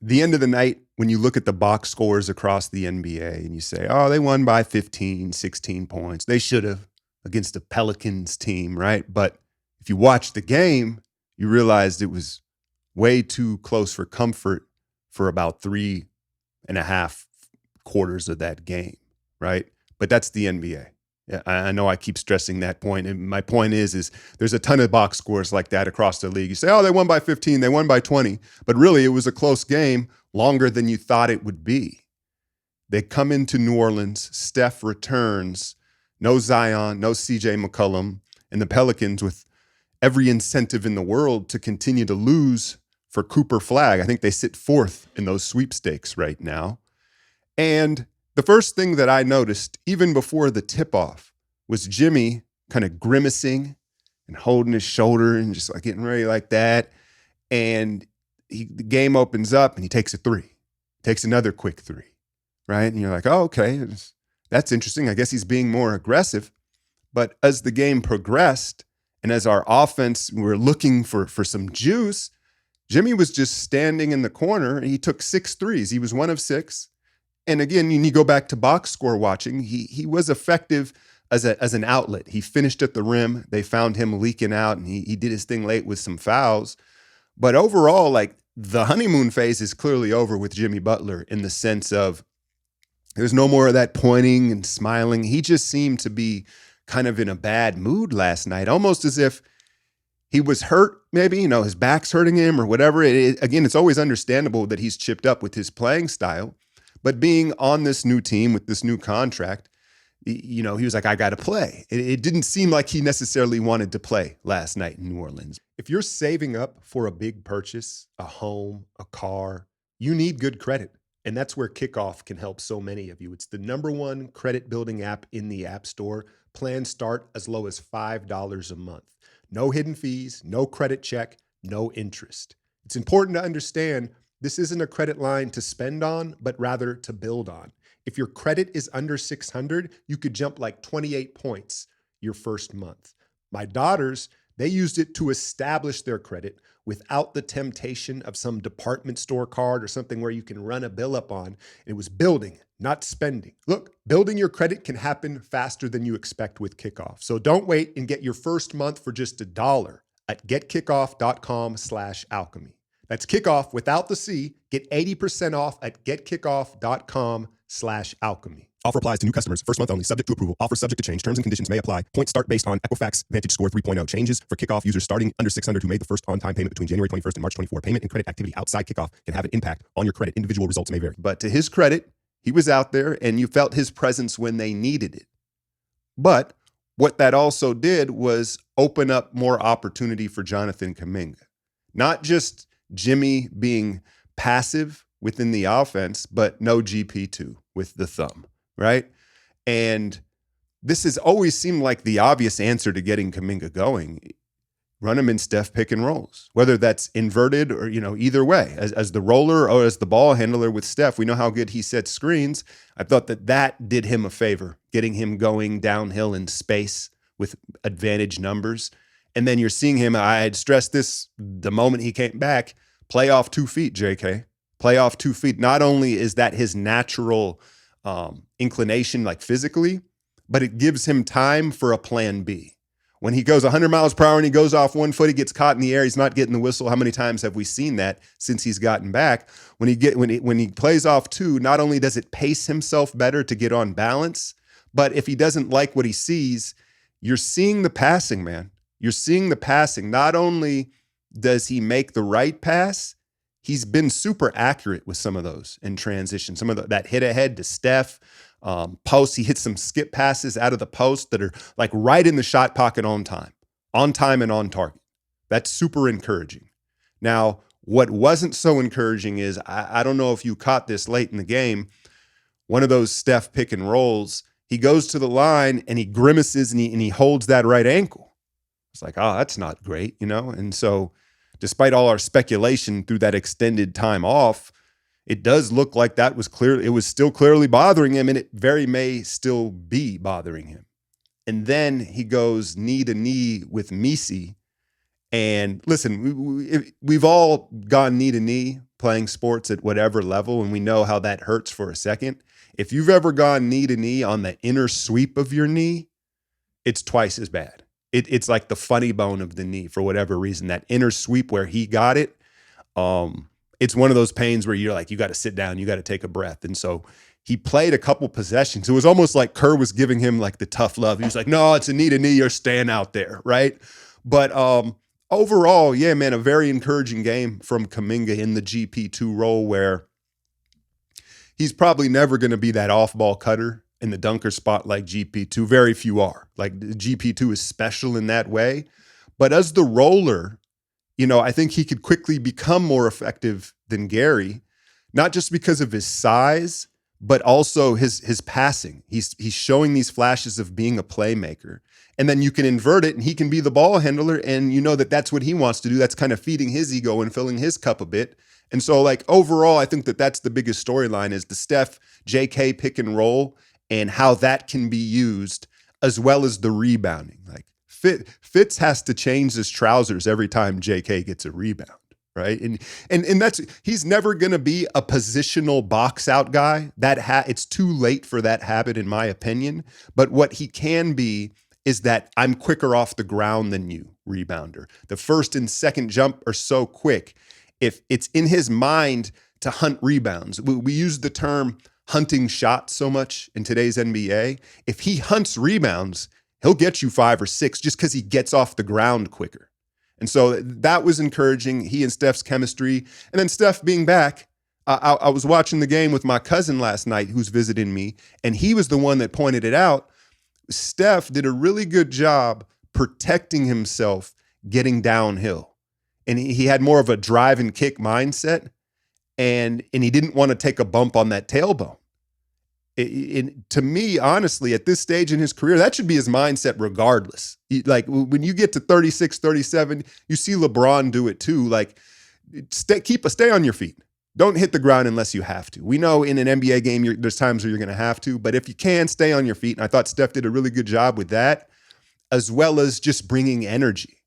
the end of the night, when you look at the box scores across the NBA and you say, oh, they won by 15, 16 points. They should have against the Pelicans team, right? But if you watch the game, you realized it was way too close for comfort for about 3.5 quarters of that game, right? But that's the NBA. Yeah, I know I keep stressing that point. And my point is there's a ton of box scores like that across the league. You say, oh, they won by 15, they won by 20. But really, it was a close game, longer than you thought it would be. They come into New Orleans, Steph returns, no Zion, no CJ McCollum, and the Pelicans with every incentive in the world to continue to lose for Cooper Flag. I think they sit fourth in those sweepstakes right now. And the first thing that I noticed, even before the tip-off, was Jimmy kind of grimacing and holding his shoulder and just like getting ready like that. And the game opens up and he takes a three, takes another quick three, right? And you're like, oh, okay, that's interesting. I guess he's being more aggressive. But as the game progressed and as our offense, we were looking for some juice, Jimmy was just standing in the corner and he took 6 threes. He was 1 of 6. And again, you go back to box score watching. He was effective as an outlet. He finished at the rim. They found him leaking out, and he did his thing late with some fouls. But overall, like, the honeymoon phase is clearly over with Jimmy Butler in the sense of there's no more of that pointing and smiling. He just seemed to be kind of in a bad mood last night, almost as if he was hurt, maybe, his back's hurting him or whatever. Again, it's always understandable that he's chipped up with his playing style. But being on this new team with this new contract, he was like, I got to play. It didn't seem like he necessarily wanted to play last night in New Orleans. If you're saving up for a big purchase, a home, a car, you need good credit. And that's where Kikoff can help so many of you. It's the #1 credit building app in the App Store. Plans start as low as $5 a month. No hidden fees, no credit check, no interest. It's important to understand this isn't a credit line to spend on, but rather to build on. If your credit is under 600, you could jump like 28 points your first month. My daughters, they used it to establish their credit without the temptation of some department store card or something where you can run a bill up on. It was building, not spending. Look, building your credit can happen faster than you expect with Kikoff. So don't wait and get your first month for just $1 at getkickoff.com/alchemy. That's Kickoff without the C. Get 80% off at getkickoff.com/alchemy. Offer applies to new customers. First month only. Subject to approval. Offer subject to change. Terms and conditions may apply. Points start based on Equifax Vantage Score 3.0. Changes for Kickoff users starting under 600 who made the first on-time payment between January 21st and March 24. Payment and credit activity outside Kickoff can have an impact on your credit. Individual results may vary. But to his credit, he was out there and you felt his presence when they needed it. But what that also did was open up more opportunity for Jonathan Kuminga. Not just Jimmy being passive within the offense, but no GP2 with the thumb, right? And this has always seemed like the obvious answer to getting Kuminga going. Run him in Steph pick and rolls, whether that's inverted or, either way. As the roller or as the ball handler with Steph, we know how good he sets screens. I thought that did him a favor, getting him going downhill in space with advantage numbers. And then you're seeing him, I had stressed this the moment he came back, play off 2 feet, JK. Play off 2 feet. Not only is that his natural inclination, like physically, but it gives him time for a plan B. When he goes 100 miles per hour and he goes off 1 foot, he gets caught in the air, he's not getting the whistle. How many times have we seen that since he's gotten back? When he plays off 2, not only does it pace himself better to get on balance, but if he doesn't like what he sees, you're seeing the passing, man. You're seeing the passing. Not only does he make the right pass, he's been super accurate with some of those in transition. Some of that hit ahead to Steph, post. He hits some skip passes out of the post that are like right in the shot pocket on time and on target. That's super encouraging. Now, what wasn't so encouraging is, I don't know if you caught this late in the game, one of those Steph pick and rolls, he goes to the line and he grimaces and he holds that right ankle. It's like, oh, that's not great, And so despite all our speculation through that extended time off, it does look like it was still clearly bothering him, and it very may still be bothering him. And then he goes knee to knee with Misi. And listen, we've all gone knee to knee, playing sports at whatever level, and we know how that hurts for a second. If you've ever gone knee to knee on the inner sweep of your knee, it's twice as bad. It's like the funny bone of the knee for whatever reason. That inner sweep where he got it, it's one of those pains where you're like, you got to sit down, you got to take a breath. And so he played a couple possessions. It was almost like Kerr was giving him like the tough love. He was like, no, it's a knee to knee, you're staying out there, right? But overall, yeah, man, a very encouraging game from Kuminga in the GP2 role, where he's probably never going to be that off-ball cutter in the dunker spot like GP2. Very few are. Like GP2 is special in that way. But as the roller, I think he could quickly become more effective than Gary, not just because of his size, but also his passing. He's showing these flashes of being a playmaker. And then you can invert it and he can be the ball handler, and that's what he wants to do. That's kind of feeding his ego and filling his cup a bit. And so like overall, I think that's the biggest storyline is the Steph JK pick and roll and how that can be used, as well as the rebounding. Like Fitz has to change his trousers every time JK gets a rebound, right? And that's, he's never going to be a positional box out guy. It's too late for that habit, in my opinion. But what he can be is that I'm quicker off the ground than you, rebounder. The first and second jump are so quick. If it's in his mind to hunt rebounds, we use the term hunting shots so much in today's NBA. If he hunts rebounds, he'll get you 5 or 6 just because he gets off the ground quicker. And so that was encouraging, he and Steph's chemistry. And then Steph being back, I was watching the game with my cousin last night who's visiting me, and he was the one that pointed it out. Steph did a really good job protecting himself getting downhill. And he had more of a drive and kick mindset, and he didn't want to take a bump on that tailbone. To me, honestly, at this stage in his career, that should be his mindset regardless. When you get to 36, 37, you see LeBron do it too. Like, stay on your feet. Don't hit the ground unless you have to. We know in an NBA game, there's times where you're going to have to, but if you can, stay on your feet. And I thought Steph did a really good job with that, as well as just bringing energy.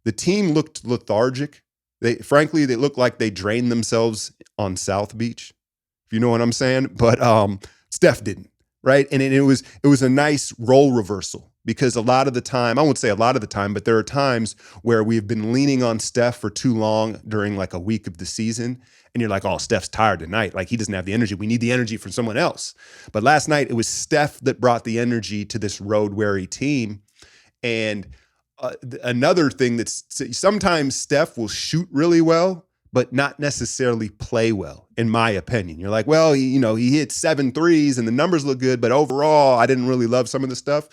The team looked lethargic. Frankly, they looked like they drained themselves on South Beach, if you know what I'm saying. But Steph didn't, right? And it was a nice role reversal, because a lot of the time, I won't say a lot of the time, but there are times where we've been leaning on Steph for too long during like a week of the season. And you're like, oh, Steph's tired tonight. Like, he doesn't have the energy. We need the energy from someone else. But last night, it was Steph that brought the energy to this road-weary team. And another thing that's sometimes Steph will shoot really well, but not necessarily play well, in my opinion. You're like, well, he hit 7 threes and the numbers look good, but overall, I didn't really love some of the stuff.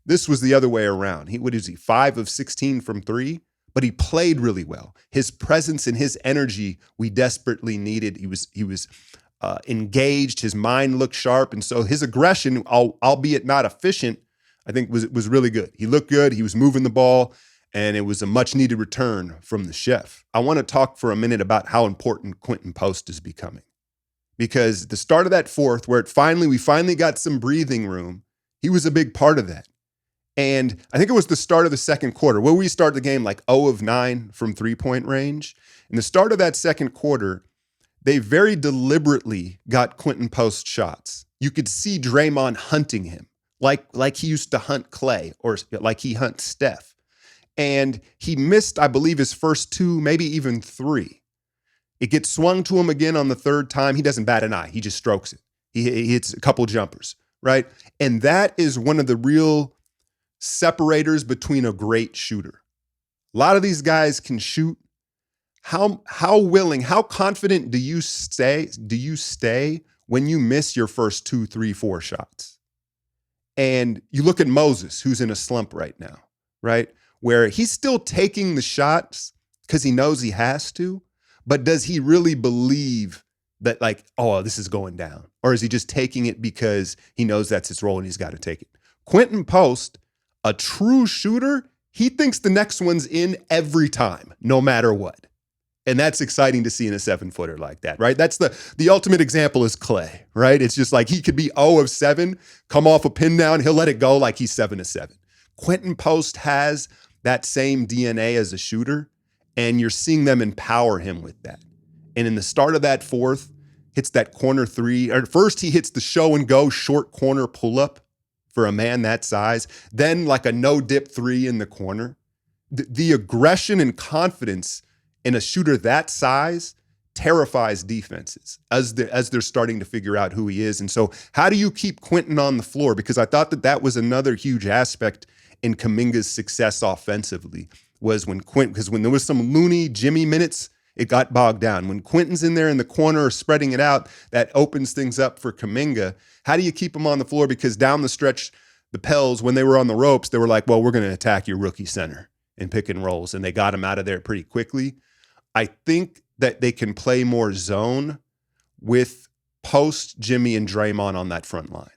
This was the other way around. What is he, 5 of 16 from 3? But he played really well. His presence and his energy we desperately needed. He was engaged. His mind looked sharp. And so his aggression, albeit not efficient, I think was really good. He looked good. He was moving the ball, and it was a much needed return from the chef. I want to talk for a minute about how important Quinton Post is becoming, because the start of that fourth, where we finally got some breathing room, he was a big part of that. And I think it was the start of the second quarter where we start the game like 0 of 9 from 3-point range. In the start of that second quarter, they very deliberately got Quinton Post shots. You could see Draymond hunting him like he used to hunt Clay, or like he hunts Steph. And he missed, I believe, his first 2, maybe even 3. It gets swung to him again on the third time. He doesn't bat an eye. He just strokes it. He hits a couple jumpers, right? And that is one of the real separators between a great shooter. A lot of these guys can shoot. How confident do you stay when you miss your first 2, 3, 4 shots? And you look at Moses, who's in a slump right now, right? Where he's still taking the shots because he knows he has to, but does he really believe that, like, oh, this is going down? Or is he just taking it because he knows that's his role and he's got to take it? Quinton Post, a true shooter, he thinks the next one's in every time, no matter what. And that's exciting to see in a 7-footer like that, right? That's the ultimate example is Clay, right? It's just like he could be 0 of 7, come off a pin down, he'll let it go like he's 7 of 7. Quinton Post has that same DNA as a shooter, and you're seeing them empower him with that. And in the start of that fourth, hits that corner three. Or first, he hits the show and go short corner pull up for a man that size. Then, like a no dip three in the corner. The aggression and confidence in a shooter that size terrifies defenses as they're starting to figure out who he is. And so how do you keep Quinton on the floor? Because I thought that was another huge aspect in Kuminga's success offensively was because when there was some loony Jimmy minutes, it got bogged down. When Quinton's in there in the corner or spreading it out, that opens things up for Kuminga. How do you keep him on the floor? Because down the stretch, the Pels, when they were on the ropes, they were like, well, we're going to attack your rookie center in pick and rolls. And they got him out of there pretty quickly. I think that they can play more zone with Post, Jimmy, and Draymond on that front line.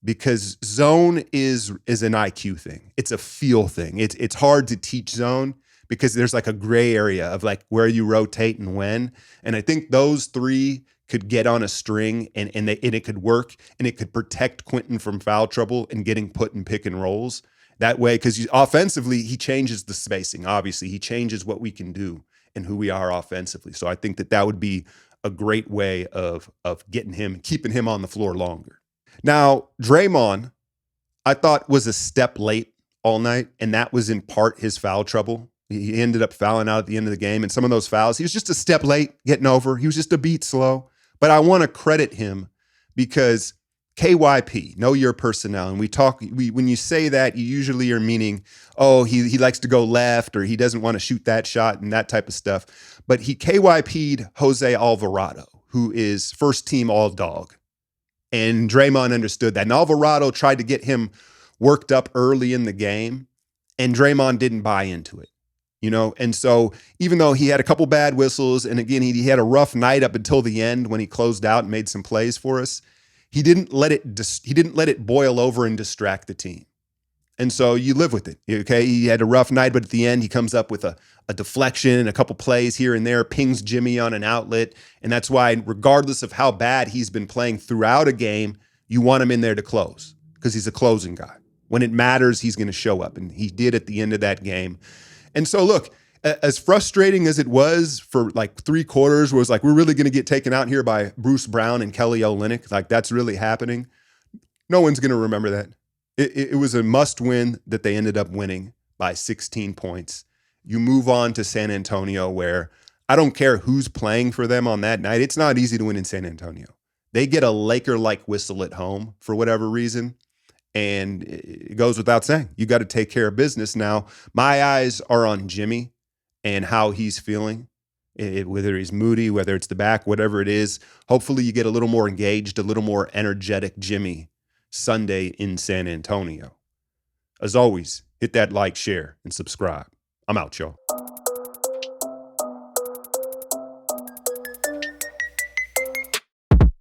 Because zone is an IQ thing. It's a feel thing. It's hard to teach zone because there's like a gray area of like where you rotate and when. And I think those three could get on a string and it could work and it could protect Quinton from foul trouble and getting put in pick and rolls that way. Because offensively, he changes the spacing. Obviously, he changes what we can do and who we are offensively. So I think that would be a great way of getting him, keeping him on the floor longer. Now, Draymond, I thought was a step late all night, and that was in part his foul trouble. He ended up fouling out at the end of the game, and some of those fouls, he was just a step late getting over. He was just a beat slow. But I want to credit him because KYP, know your personnel. And when you say that, you usually are meaning, oh, he likes to go left or he doesn't want to shoot that shot and that type of stuff. But he KYP'd Jose Alvarado, who is first team all dog. And Draymond understood that. And Alvarado tried to get him worked up early in the game, and Draymond didn't buy into it. And so even though he had a couple bad whistles, and again, he had a rough night up until the end when he closed out and made some plays for us, he didn't let it boil over and distract the team. And so you live with it, okay? He had a rough night, but at the end, he comes up with a deflection, a couple plays here and there, pings Jimmy on an outlet. And that's why, regardless of how bad he's been playing throughout a game, you want him in there to close because he's a closing guy. When it matters, he's going to show up. And he did at the end of that game. And so, look, as frustrating as it was for like 3 quarters, where it was like, we're really going to get taken out here by Bruce Brown and Kelly Olynyk, like that's really happening. No one's going to remember that. It was a must win that they ended up winning by 16 points. You move on to San Antonio, where I don't care who's playing for them on that night. It's not easy to win in San Antonio. They get a Laker-like whistle at home for whatever reason. And it goes without saying, you got to take care of business. Now, my eyes are on Jimmy and how he's feeling, whether he's moody, whether it's the back, whatever it is. Hopefully you get a little more engaged, a little more energetic Jimmy Sunday in San Antonio. As always, hit that like, share, and subscribe. I'm out, y'all.